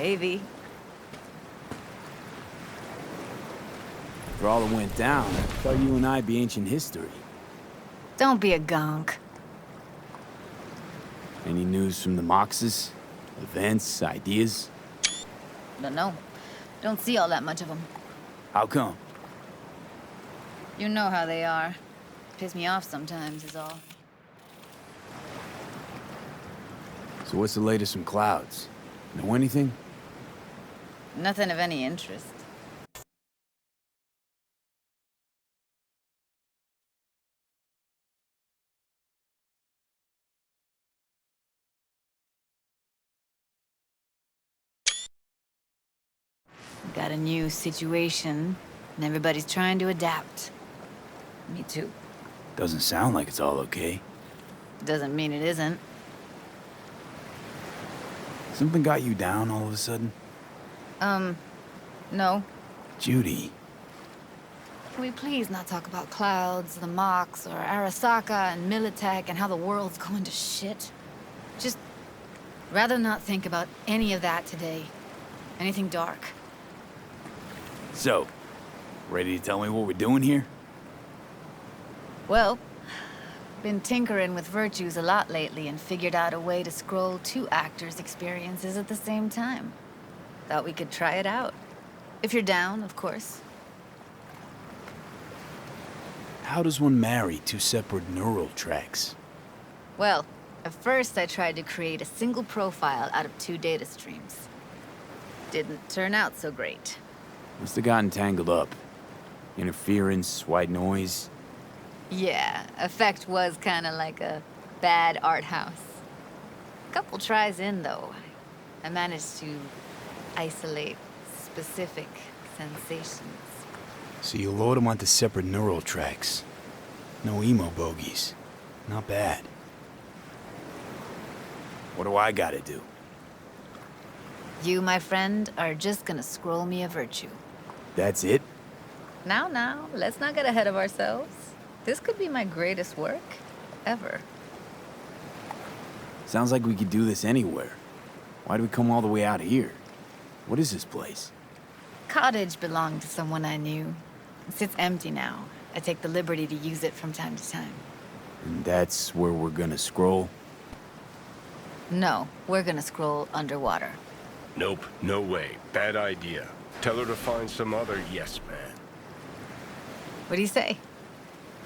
Hey, V. For all that went down, I thought you and I'd be ancient history. Don't be a gonk. Any news from the Moxes? Events, ideas? No. Don't see all that much of them. How come? You know how they are. Piss me off sometimes is all. So what's the latest from Clouds? Know anything? Nothing of any interest. Got a new situation, and everybody's trying to adapt. Me too. Doesn't sound like it's all okay. Doesn't mean it isn't. Something got you down all of a sudden? No. Judy. Can we please not talk about Clouds, the Mox, or Arasaka and Militech and how the world's going to shit? Just rather not think about any of that today. Anything dark. So, ready to tell me what we're doing here? Well, been tinkering with virtues a lot lately and figured out a way to scroll two actors' experiences at the same time. Thought we could try it out. If you're down, of course. How does one marry two separate neural tracks? Well, at first I tried to create a single profile out of two data streams. Didn't turn out so great. Must have gotten tangled up. Interference, white noise. Yeah, effect was kinda like a bad art house. Couple tries in, though, I managed to isolate specific sensations. So you load them onto separate neural tracks. No emo bogies. Not bad. What do I gotta do? You, my friend, are just gonna scroll me a virtue. That's it? Now, let's not get ahead of ourselves. This could be my greatest work ever. Sounds like we could do this anywhere. Why do we come all the way out here? What is this place? Cottage belonged to someone I knew. It sits empty now. I take the liberty to use it from time to time. And that's where we're gonna scroll? No, we're gonna scroll underwater. Nope, no way. Bad idea. Tell her to find some other yes man. What do you say?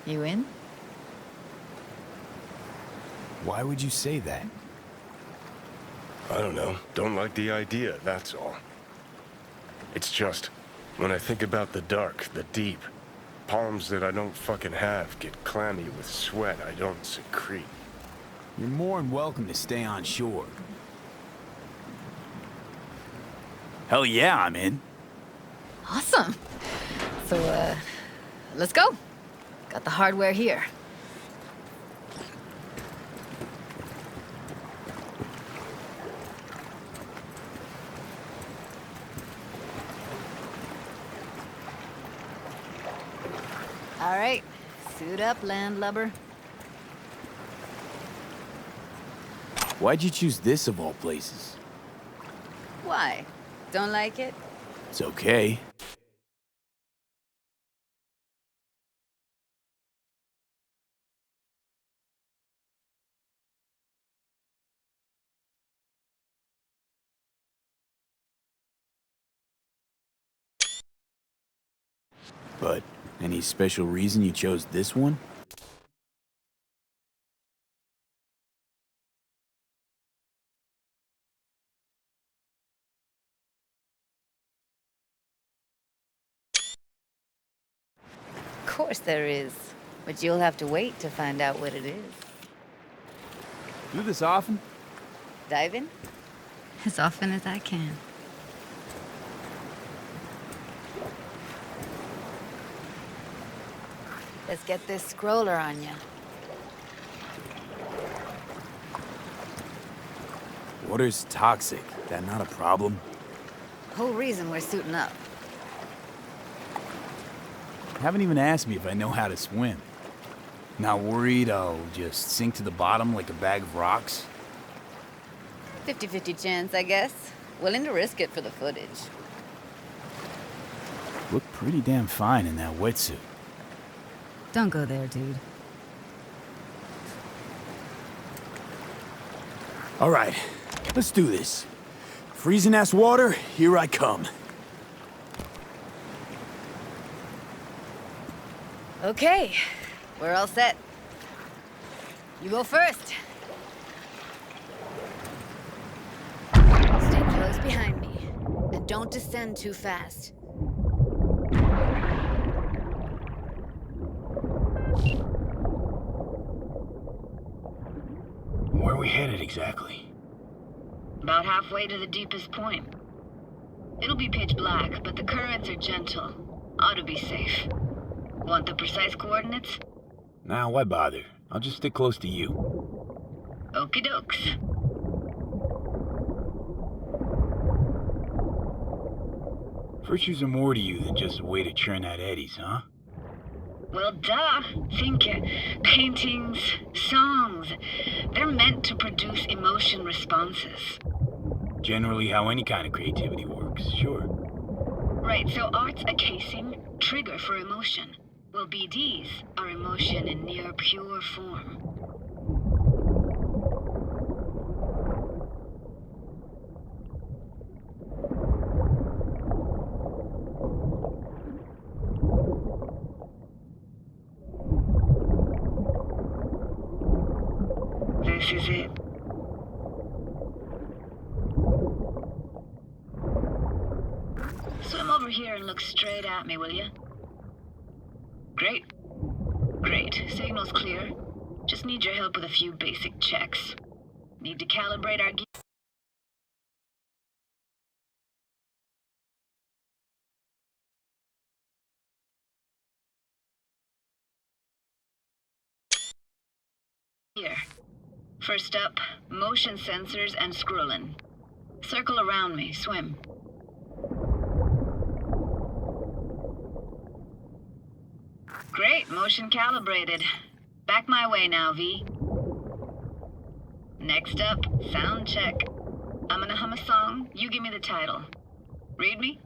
You in? Why would you say that? I don't know. Don't like the idea, that's all. It's just, when I think about the dark, the deep, palms that I don't fucking have get clammy with sweat I don't secrete. You're more than welcome to stay on shore. Hell yeah, I'm in. Awesome. So, let's go. Got the hardware here. All right, suit up, landlubber. Why'd you choose this of all places? Why? Don't like it? It's okay. But any special reason you chose this one? Of course there is. But you'll have to wait to find out what it is. Do this often? Dive in? As often as I can. Let's get this scroller on ya. Water's toxic. That not a problem? Whole reason we're suiting up. Haven't even asked me if I know how to swim. Not worried I'll just sink to the bottom like a bag of rocks? 50-50 chance, I guess. Willing to risk it for the footage. Look pretty damn fine in that wetsuit. Don't go there, dude. All right, let's do this. Freezing-ass water, here I come. Okay, we're all set. You go first. Stay close behind me, and don't descend too fast. Where are we headed exactly? About halfway to the deepest point. It'll be pitch black, but the currents are gentle. Ought to be safe. Want the precise coordinates? Nah, why bother? I'll just stick close to you. Okie dokes. Virtues are more to you than just a way to churn out eddies, huh? Well, duh. Think paintings, songs. They're meant to produce emotion responses. Generally how any kind of creativity works, sure. Right, so art's a casing, trigger for emotion. Well, BDs are emotion in near pure form. This is it. Swim over here and look straight at me, will you? Great. Great. Signal's clear. Just need your help with a few basic checks. Need to calibrate our gear. First up, motion sensors and scrolling. Circle around me, swim. Great, motion calibrated. Back my way now, V. Next up, sound check. I'm gonna hum a song, you give me the title. Read me?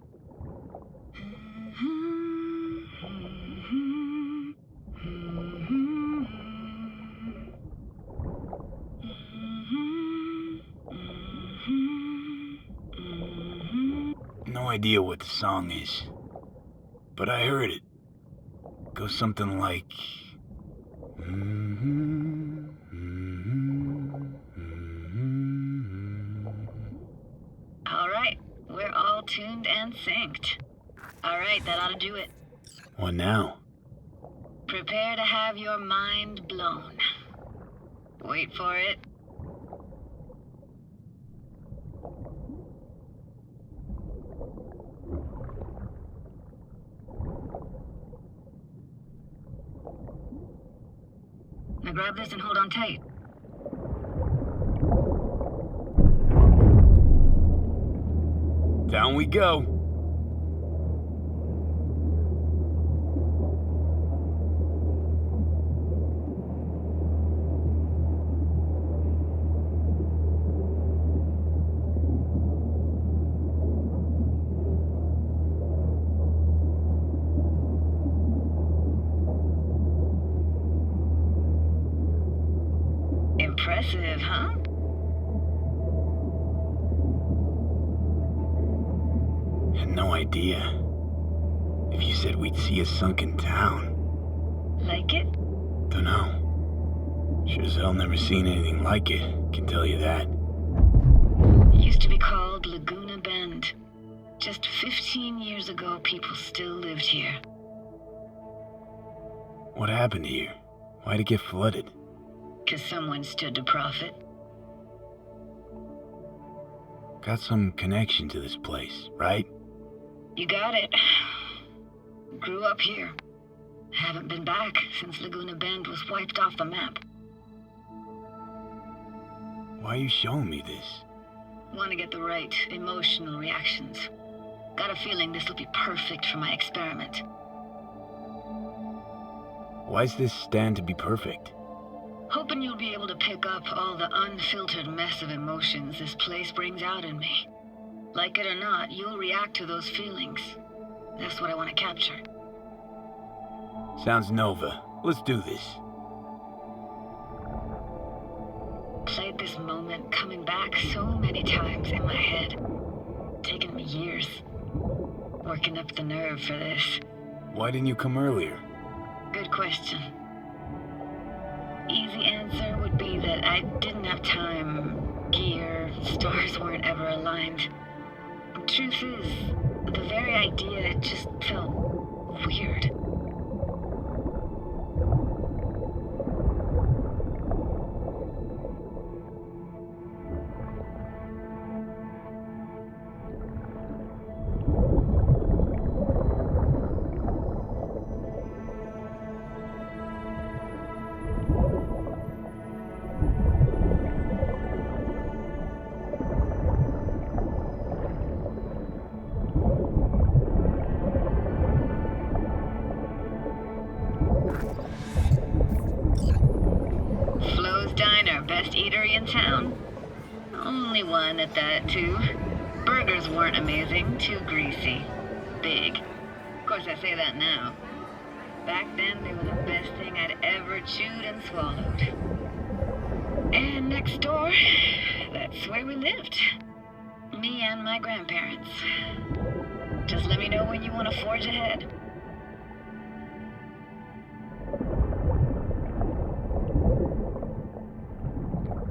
No idea what the song is, but I heard it. Goes something like... All right, we're all tuned and synced. All right, that ought to do it. What now? Prepare to have your mind blown. Wait for it. Now grab this and hold on tight. Down we go. Impressive, huh? Had no idea. If you said we'd see a sunken town. Like it? Dunno. Sure as hell never seen anything like it, can tell you that. Used to be called Laguna Bend. Just 15 years ago, people still lived here. What happened here? Why'd it get flooded? 'Cause someone stood to profit. Got some connection to this place, right? You got it. Grew up here. Haven't been back since Laguna Bend was wiped off the map. Why are you showing me this? Want to get the right emotional reactions. Got a feeling this will be perfect for my experiment. Why's this stand to be perfect? Hoping you'll be able to pick up all the unfiltered mess of emotions this place brings out in me. Like it or not, you'll react to those feelings. That's what I want to capture. Sounds Nova. Let's do this. Played this moment coming back so many times in my head. Taken me years. Working up the nerve for this. Why didn't you come earlier? Good question. Easy answer would be that I didn't have time, gear, stars weren't ever aligned. Truth is, the very idea just felt weird. Flo's Diner, best eatery in town? Only one at that, too. Burgers weren't amazing, too greasy. Big. Of course, I say that now. Back then, they were the best thing I'd ever chewed and swallowed. And next door, that's where we lived. Me and my grandparents. Just let me know when you want to forge ahead.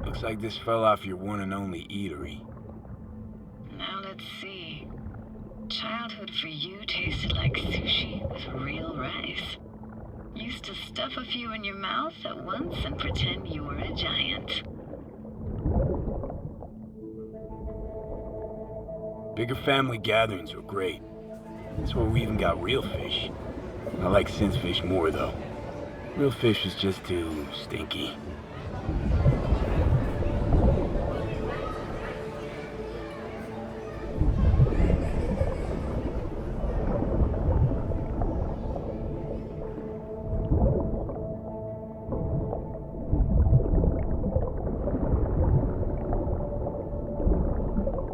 Looks like this fell off your one and only eatery. Now let's see. Childhood for you tasted like sushi with real rice. Used to stuff a few in your mouth at once and pretend you were a giant. Bigger family gatherings were great. That's where we even got real fish. I like synth fish more, though. Real fish is just too stinky.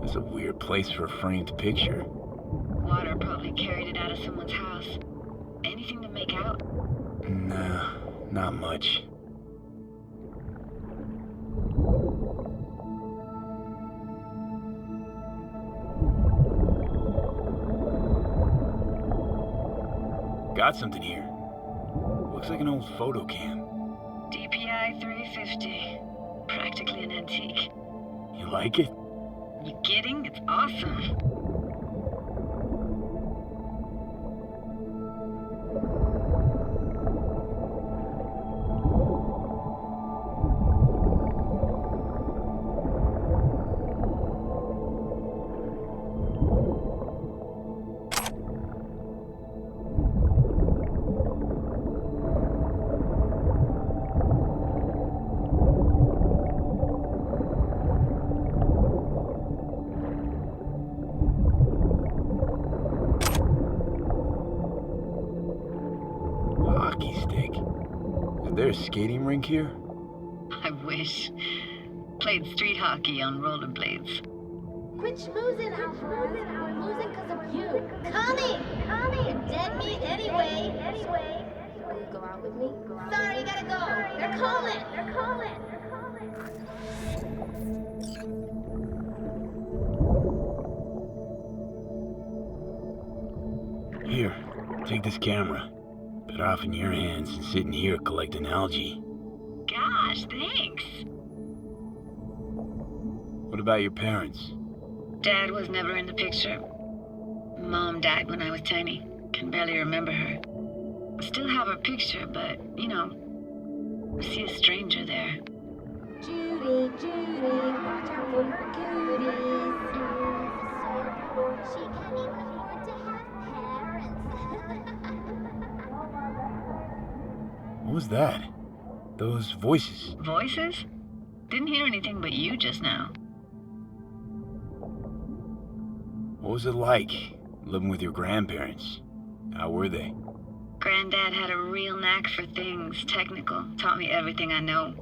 It's a weird place for a framed picture. Water probably carried it out of someone's house. Anything to make out? Nah, not much. Got something here. Looks like an old photo cam. DPI 350. Practically an antique. You like it? You kidding? It's awesome. Hockey stick. Is there a skating rink here? I wish. Played street hockey on rollerblades. Quit schmoozing, Alpha. We're losing because of you. Coming! You're dead meat anyway. Will you go out with me? Sorry, you gotta go. They're calling. Here, take this camera. Better off in your hands than sitting here collecting algae. Gosh, thanks. What about your parents? Dad was never in the picture. Mom died when I was tiny. Can barely remember her. Still have her picture, but, you know, see a stranger there. Judy, watch out for her cuties. She can't even afford to have parents. What was that? Those voices. Voices? Didn't hear anything but you just now. What was it like, living with your grandparents? How were they? Granddad had a real knack for things technical. Taught me everything I know.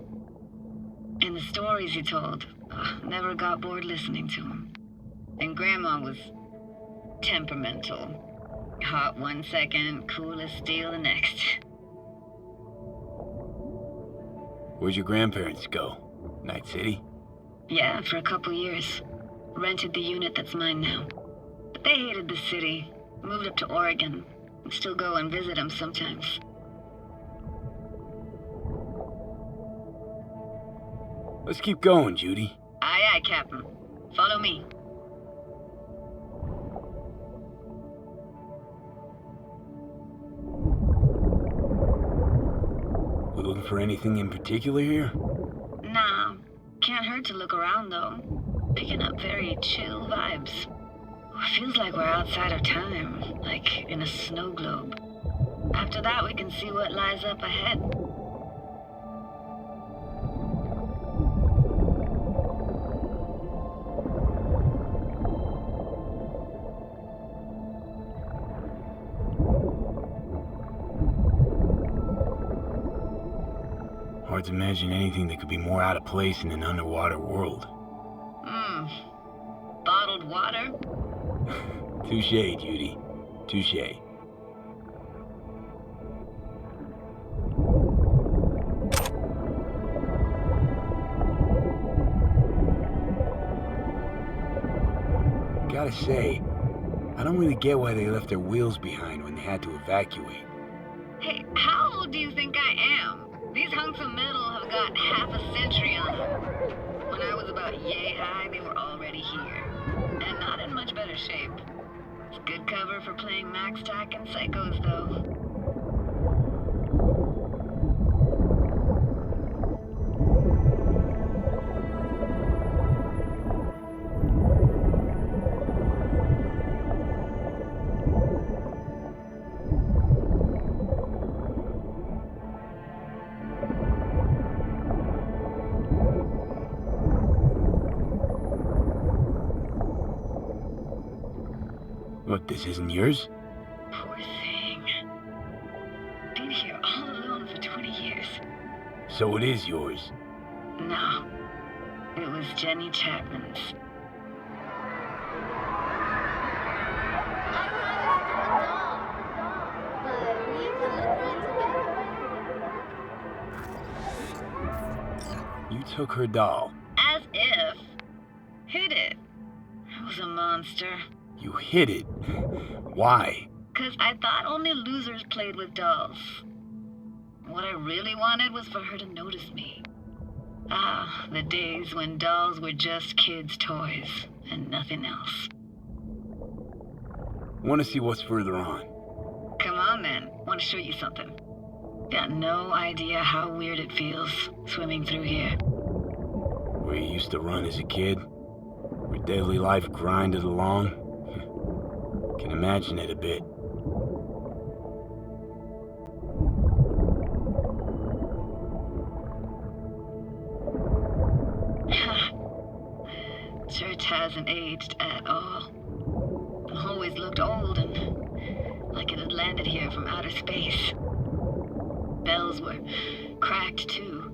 And the stories he told, never got bored listening to him. And Grandma was temperamental. Hot one second, cool as steel the next. Where'd your grandparents go? Night City? Yeah, for a couple years. Rented the unit that's mine now. But they hated the city. Moved up to Oregon. And still go and visit them sometimes. Let's keep going, Judy. Aye, aye, Captain. Follow me. We looking for anything in particular here? Nah, can't hurt to look around though. Picking up very chill vibes. Feels like we're outside of time, like in a snow globe. After that, we can see what lies up ahead. Hard to imagine anything that could be more out of place in an underwater world. Bottled water? Touché, Judy. Touché. Gotta say, I don't really get why they left their wheels behind when they had to evacuate. Hey, how old do you think I am? These hunks of metal have got half a century on them. When I was about yay high, they were already here. And not in much better shape. It's good cover for playing Max Tack and Psychos, though. What, this isn't yours? Poor thing. Been here all alone for 20 years. So it is yours. No. It was Jenny Chapman's. You took her doll. As if. Hid it. I was a monster. You hid it. Why? 'Cause I thought only losers played with dolls. What I really wanted was for her to notice me. Ah, the days when dolls were just kids' toys and nothing else. Want to see what's further on? Come on then, want to show you something. Got no idea how weird it feels swimming through here. Where you used to run as a kid? Where daily life grinded along? Can imagine it a bit. Church hasn't aged at all. Always looked old and like it had landed here from outer space. Bells were cracked too.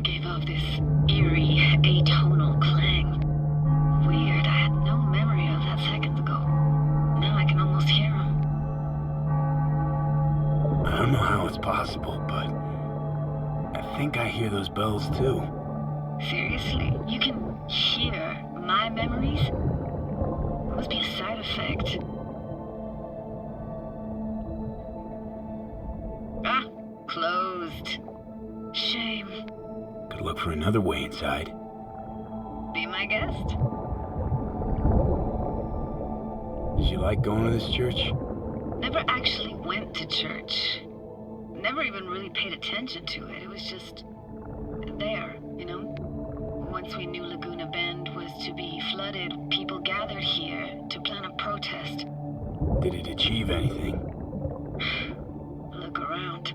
Gave off this eerie, atonal clang. Weird, I had no memory of that seconds ago. Now I can almost hear them. I don't know how it's possible, but I think I hear those bells too. Seriously? You can hear my memories? It must be a side effect. Ah, closed. Shame. Could look for another way inside. Be my guest. Did you like going to this church? Never actually went to church. Never even really paid attention to it. It was just there, you know? Once we knew Laguna Bend was to be flooded, people gathered here to plan a protest. Did it achieve anything? Look around.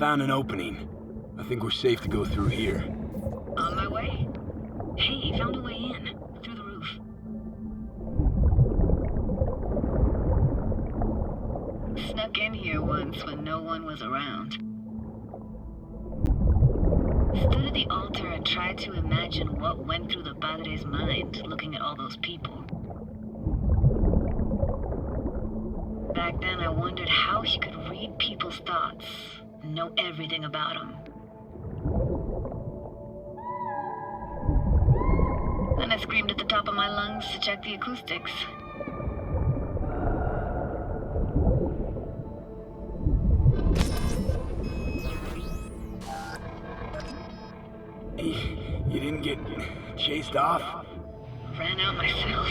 found an opening. I think we're safe to go through here. On my way. Hey, found a way in. Through the roof. Snuck in here once when no one was around. Stood at the altar and tried to imagine what went through the padre's mind looking at all those people. Back then I wondered how he could read people's thoughts and know everything about them. Then I screamed at the top of my lungs to check the acoustics. You didn't get chased off? Ran out myself.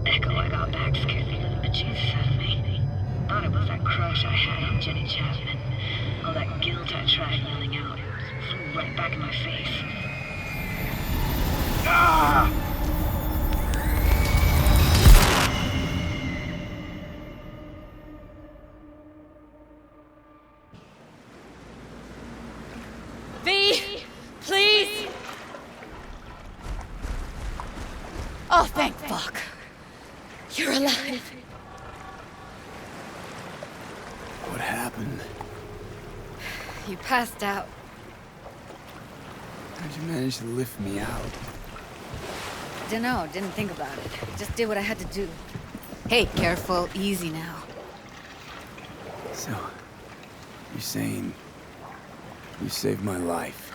Echo I got back scared the living bejesus out of me. Thought it was that crush I had on Jenny Chapman. All that guilt I tried yelling out flew right back in my face. Ah! V! Please! Oh, thank fuck. You're alive. What happened? You passed out. How'd you manage to lift me out? Dunno, didn't think about it. Just did what I had to do. Hey, careful, easy now. So, you're saying you saved my life.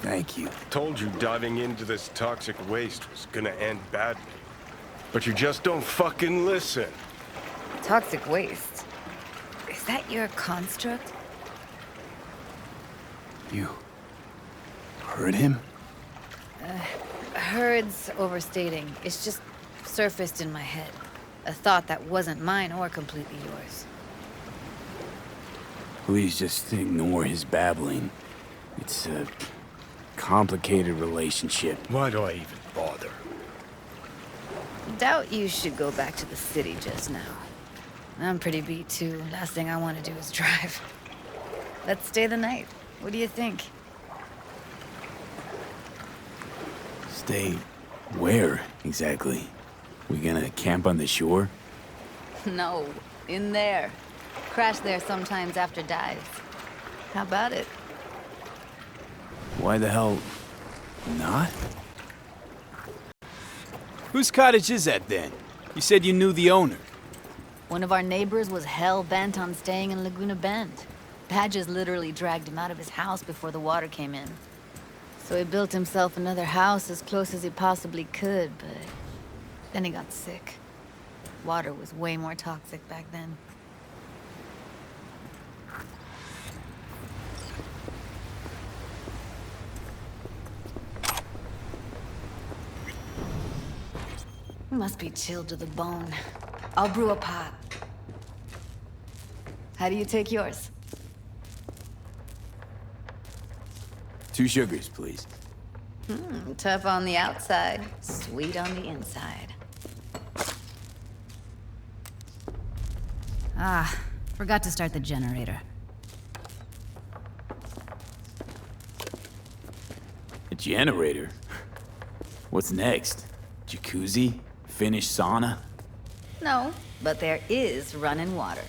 Thank you. Told you diving into this toxic waste was gonna end badly. But you just don't fucking listen. Toxic waste. Is that your construct? You heard him? Heard's overstating. It's just surfaced in my head. A thought that wasn't mine or completely yours. Please just ignore his babbling. It's a complicated relationship. Why do I even bother? Doubt you should go back to the city just now. I'm pretty beat too. Last thing I want to do is drive. Let's stay the night. What do you think? Stay where, exactly? We gonna camp on the shore? No, in there. Crash there sometimes after dives. How about it? Why the hell not? Whose cottage is that then? You said you knew the owner. One of our neighbors was hell-bent on staying in Laguna Bend. Badges literally dragged him out of his house before the water came in. So he built himself another house as close as he possibly could, but then he got sick. Water was way more toxic back then. Must be chilled to the bone. I'll brew a pot. How do you take yours? 2 sugars, please. Tough on the outside, sweet on the inside. Ah, forgot to start the generator. A generator? What's next? Jacuzzi? Finnish sauna? No, but there is running water.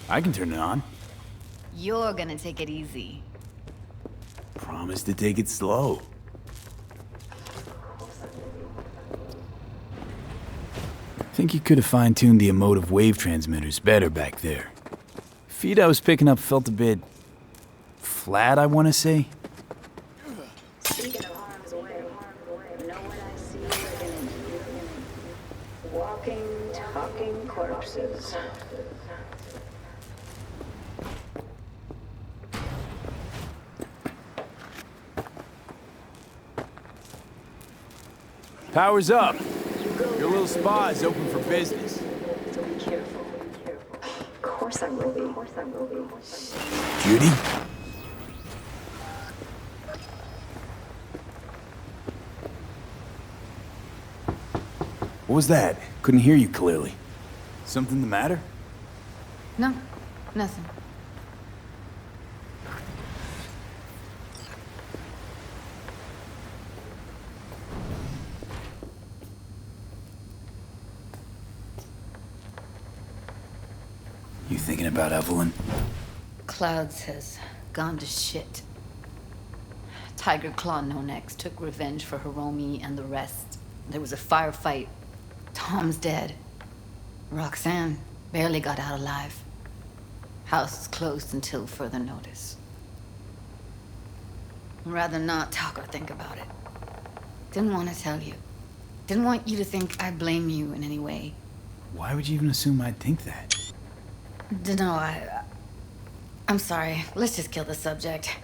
I can turn it on. You're gonna take it easy. Promise to take it slow. Think you could have fine-tuned the emotive wave transmitters better back there. Feed I was picking up felt a bit flat, I want to say. Speaking of harm's way, know what I see living in walking, talking corpses. Power's up. Your little spa is open for business. So be careful. Of course I will be. Judy? What was that? Couldn't hear you clearly. Something the matter? No, nothing. You thinking about Evelyn? Clouds has gone to shit. Tiger Claw No Necks took revenge for Hiromi and the rest. There was a firefight. Tom's dead. Roxanne barely got out alive. House is closed until further notice. I'd rather not talk or think about it. Didn't want to tell you. Didn't want you to think I blame you in any way. Why would you even assume I'd think that? Dunno, I'm sorry. Let's just kill the subject.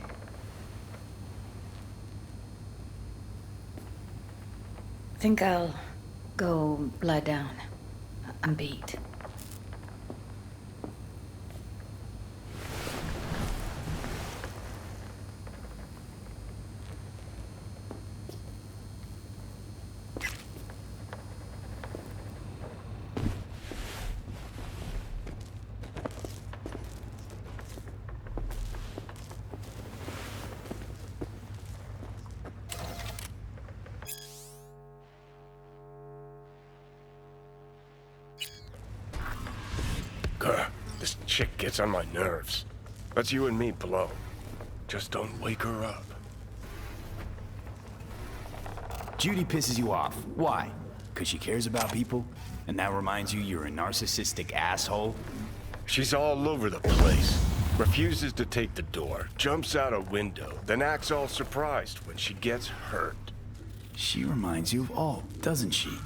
Think I'll go lie down. I'm beat. This chick gets on my nerves. That's you and me, below. Just don't wake her up. Judy pisses you off. Why? Because she cares about people? And that reminds you you're a narcissistic asshole? She's all over the place. Refuses to take the door, jumps out a window, then acts all surprised when she gets hurt. She reminds you of Alt, doesn't she?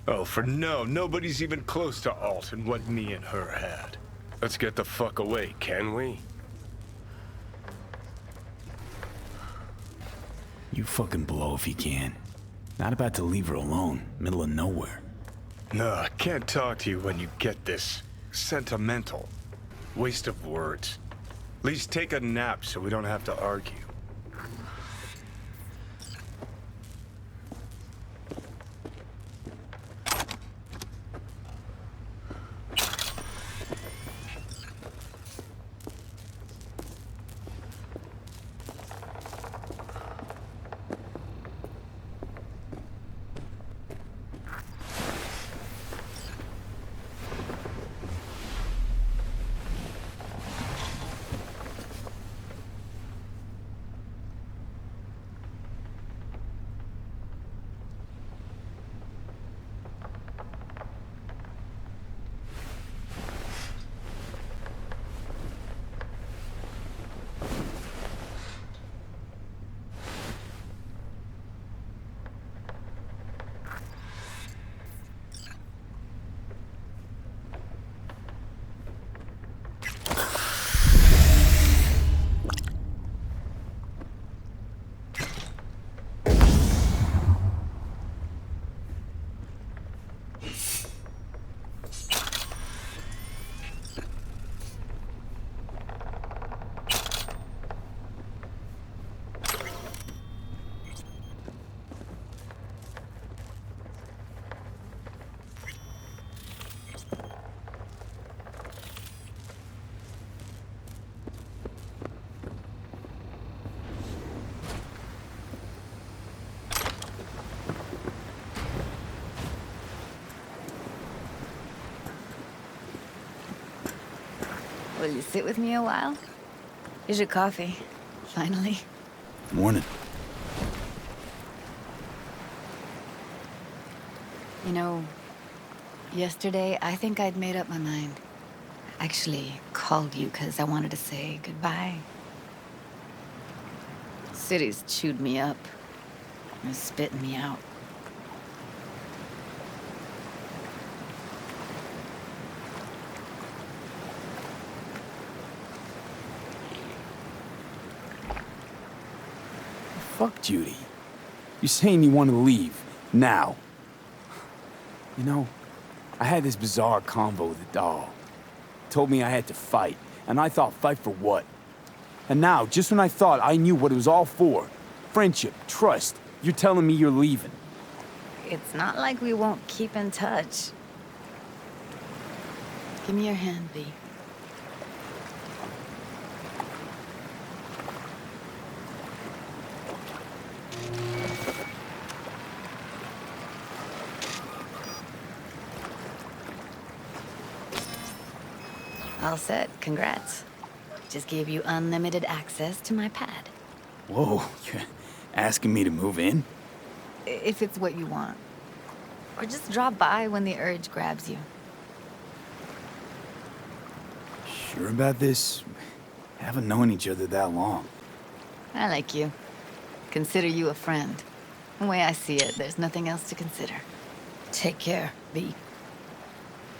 Oh, for no, nobody's even close to Alt and what me and her had. Let's get the fuck away, can we? You fucking blow if you can. Not about to leave her alone, middle of nowhere. No, I can't talk to you when you get this sentimental. Waste of words. At least take a nap so we don't have to argue. Will you sit with me a while? Here's your coffee. Finally. Morning. You know, yesterday I think I'd made up my mind. Actually called you because I wanted to say goodbye. City's chewed me up. And spitting me out. Fuck Judy. You're saying you want to leave. Now. You know, I had this bizarre convo with the doll. Told me I had to fight. And I thought, fight for what? And now, just when I thought I knew what it was all for, friendship, trust, you're telling me you're leaving. It's not like we won't keep in touch. Give me your hand, B. All set. Congrats. Just gave you unlimited access to my pad. Whoa, you're asking me to move in? If it's what you want. Or just drop by when the urge grabs you. Sure about this? Haven't known each other that long. I like you. Consider you a friend. The way I see it, there's nothing else to consider. Take care, V.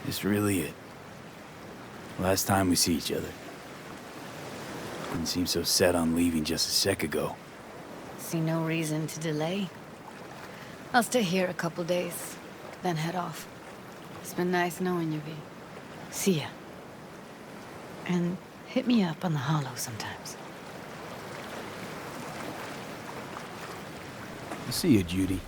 This really it. Last time we see each other. Didn't seem so set on leaving just a sec ago. See no reason to delay. I'll stay here a couple days, then head off. It's been nice knowing you, V. See ya. And hit me up on the holo sometimes. See you, Judy.